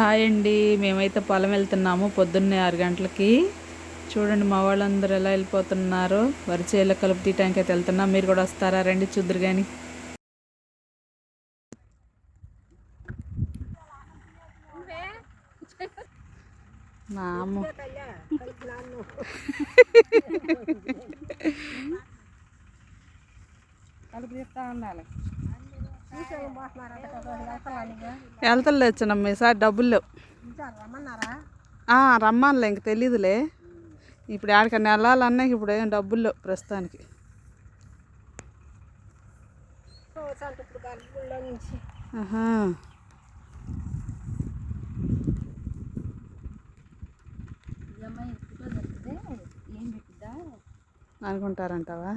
Hi అండి, మేమైతే పొలం వెళ్తున్నాము పొద్దున్నే 6 గంటలకి. చూడండి మా వాళ్ళందరూ ఎలా వెళ్ళిపోతున్నారు. వరి చేలో కలుపు తీయటానికి అయితే వెళ్తున్నాం. మీరు కూడా వస్తారా? రండి చూద్దరు కానీ. మా అమ్మ వెళ్తలే వచ్చానమ్మ, ఈసారి డబ్బులు లేవు. రమ్మనిలే, ఇంక తెలీదులే. ఇప్పుడు ఆడికన్నా వెళ్ళాలన్నా ఇప్పుడు ఏం డబ్బులు లేవు ప్రస్తుతానికి. అనుకుంటారంటావా?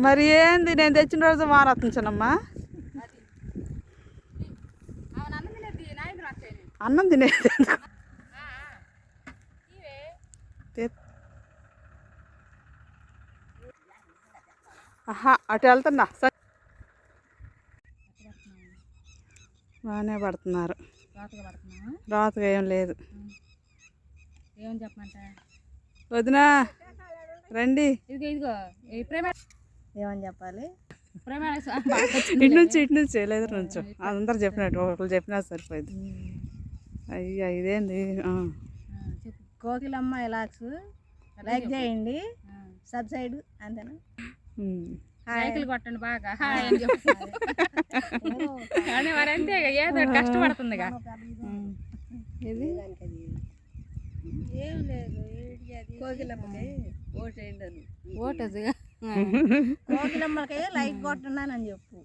మరి ఏంది, నేను తెచ్చిన రోజు మారతుంచానమ్మా. అన్నం తినేది అటు వెళ్తున్నా. బాగానే పడుతున్నారు. రాతగా ఏం లేదు. వదినా రండి. ఏమని చెప్పాలి? ఇటు నుంచి లేదు నుంచి అందరు చెప్పినట్టు ఒకరు చెప్పినా సరిపోయింది. అయ్యా ఇదేంది? కోకిలమ్మ ఎలాక్స్ లైక్ చేయండి, సబ్స్క్రైబ్ అంతేనా? లైకులు కొట్టండి బాగా. మరంతే ఏదో కష్టపడుతుందిగా. ఇది ఏం లేదు, కోకిలమ్మకి ఓటేయండి. ఓటేదిగా. కోకిలమ్మకి లైక్ కొట్టండి అని చెప్పు.